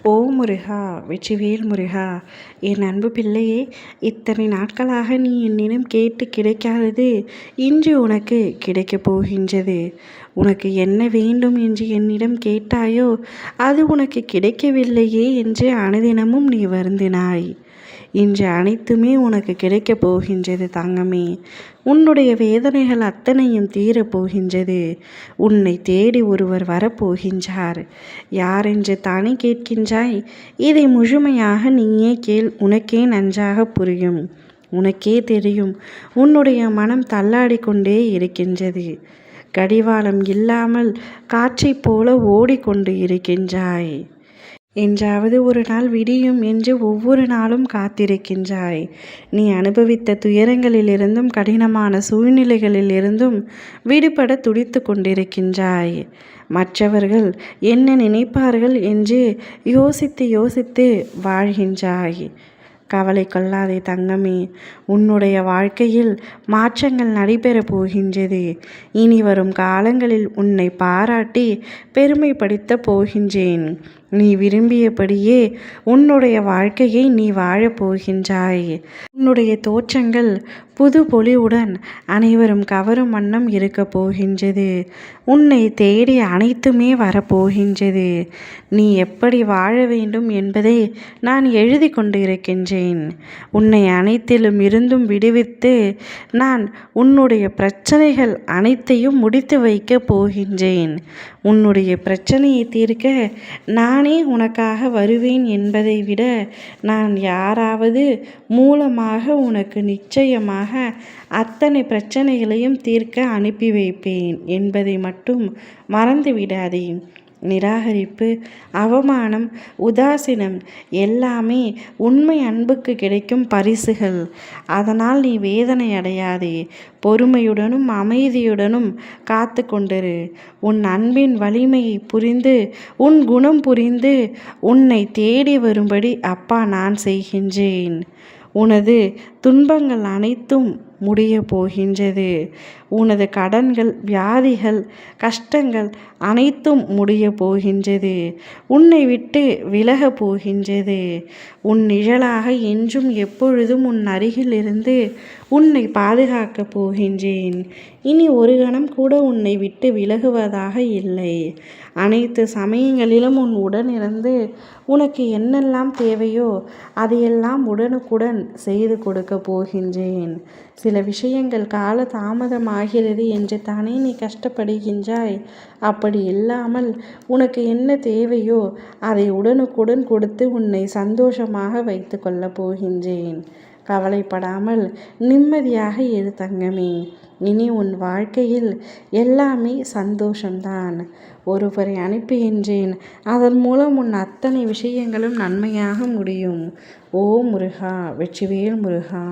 ஓ முருகா, வெற்றிவேல் முருகா! என் அன்பு பிள்ளையே, இத்தனை நாட்களாக நீ என்னிடம் கேட்டு கிடைக்காதது இன்று உனக்கு கிடைக்கப் போகின்றது. உனக்கு என்ன வேண்டும் என்று என்னிடம் கேட்டாயோ அது உனக்கு கிடைக்கவில்லையே என்று அனுதினமும் நீ வருந்தினாய். இன்று அனைத்துமே உனக்கு கிடைக்கப் போகின்றது தங்கமே. உன்னுடைய வேதனைகள் அத்தனையும் தீரப்போகின்றது. உன்னை தேடி ஒருவர் வரப்போகின்றார். யார் என்று தானே கேட்கின்றாய்? இதை முழுமையாக நீயே கேள், உனக்கே நன்றாக புரியும். உனக்கே தெரியும், உன்னுடைய மனம் தள்ளாடிக்கொண்டே இருக்கின்றது. கடிவாளம் இல்லாமல் காற்றைப் போல ஓடிக்கொண்டு இருக்கின்றாய். என்றாவது ஒரு நாள் விடியும் என்று ஒவ்வொரு நாளும் காத்திருக்கின்றாய். நீ அனுபவித்த துயரங்களிலிருந்தும் கடினமான சூழ்நிலைகளிலிருந்தும் விடுபட துடித்து கொண்டிருக்கின்றாய். மற்றவர்கள் என்ன நினைப்பார்கள் என்று யோசித்து யோசித்து வாழ்கின்றாய். கவலை கொள்ளாதே தங்கமே. உன்னுடைய வாழ்க்கையில் மாற்றங்கள் நடைபெறப் போகின்றது. இனி வரும் காலங்களில் உன்னை பாராட்டி பெருமைப்படுத்தப் போகின்றேன். நீ விரும்பியபடியே உன்னுடைய வாழ்க்கையை நீ வாழப் போகின்றாய். உன்னுடைய தோற்றங்கள் புது பொலிவுடன் அனைவரும் கவரும் வண்ணம் இருக்கப் போகின்றது. உன்னை தேடி அனைத்துமே வரப்போகின்றது. நீ எப்படி வாழ வேண்டும் என்பதை நான் எழுதி கொண்டு இருக்கின்றேன். உன்னை அனைத்திலும் இருந்தும் விடுவித்து நான் உன்னுடைய பிரச்சனைகள் அனைத்தையும் முடித்து வைக்கப் போகின்றேன். உன்னுடைய பிரச்சனையை தீர்க்க நானே உனக்காக வருவேன் என்பதை விட நான் யாராவது மூலமாக உனக்கு நிச்சயமாக அத்தனை பிரச்சனைகளையும் தீர்க்க அனுப்பி வைப்பேன் என்பதை மட்டும் மறந்து விடாதே. நிராகரிப்பு, அவமானம், உதாசீனம் எல்லாமே உண்மை அன்புக்கு கிடைக்கும் பரிசுகள். அதனால் நீ வேதனை அடையாதே. பொறுமையுடனும் அமைதியுடனும் காத்து கொண்டிரு. உன் அன்பின் வலிமையை புரிந்து, உன் குணம் புரிந்து உன்னை தேடி வரும்படி அப்பா நான் செய்கின்றேன். உனது துன்பங்கள் அனைத்தும் முடிய போகின்றது. உனது கடன்கள், வியாதிகள், கஷ்டங்கள் அனைத்தும் முடிய போகின்றது. உன்னை விட்டு விலக போகின்றது. உன் நிழலாக என்றும் எப்பொழுதும் உன் அருகில் இருந்து உன்னை பாதுகாக்கப் போகின்றேன். இனி ஒரு கணம் கூட உன்னை விட்டு விலகுவதாக இல்லை. அனைத்து சமயங்களிலும் உன் உடனிருந்து உனக்கு என்னெல்லாம் தேவையோ அதையெல்லாம் உடனுக்குடன் செய்து கொடுக்க போகின்றேன். சில விஷயங்கள் கால தாமதமாகிறது என்று தானே நீ கஷ்டப்படுகின்றாய். அப்படி இல்லாமல் உனக்கு என்ன தேவையோ அதை உடனுக்குடன் கொடுத்து உன்னை சந்தோஷமாக வைத்து கொள்ளப் போகின்றேன். கவலைப்படாமல் நிம்மதியாக இரு தங்கமே. இனி உன் வாழ்க்கையில் எல்லாமே சந்தோஷம்தான். ஒருவரை அனுப்புகின்றேன். அதன் மூலம் உன் அத்தனை விஷயங்களும் நன்மையாக முடியும். ஓ முருகா, வெற்றிவேல் முருகா!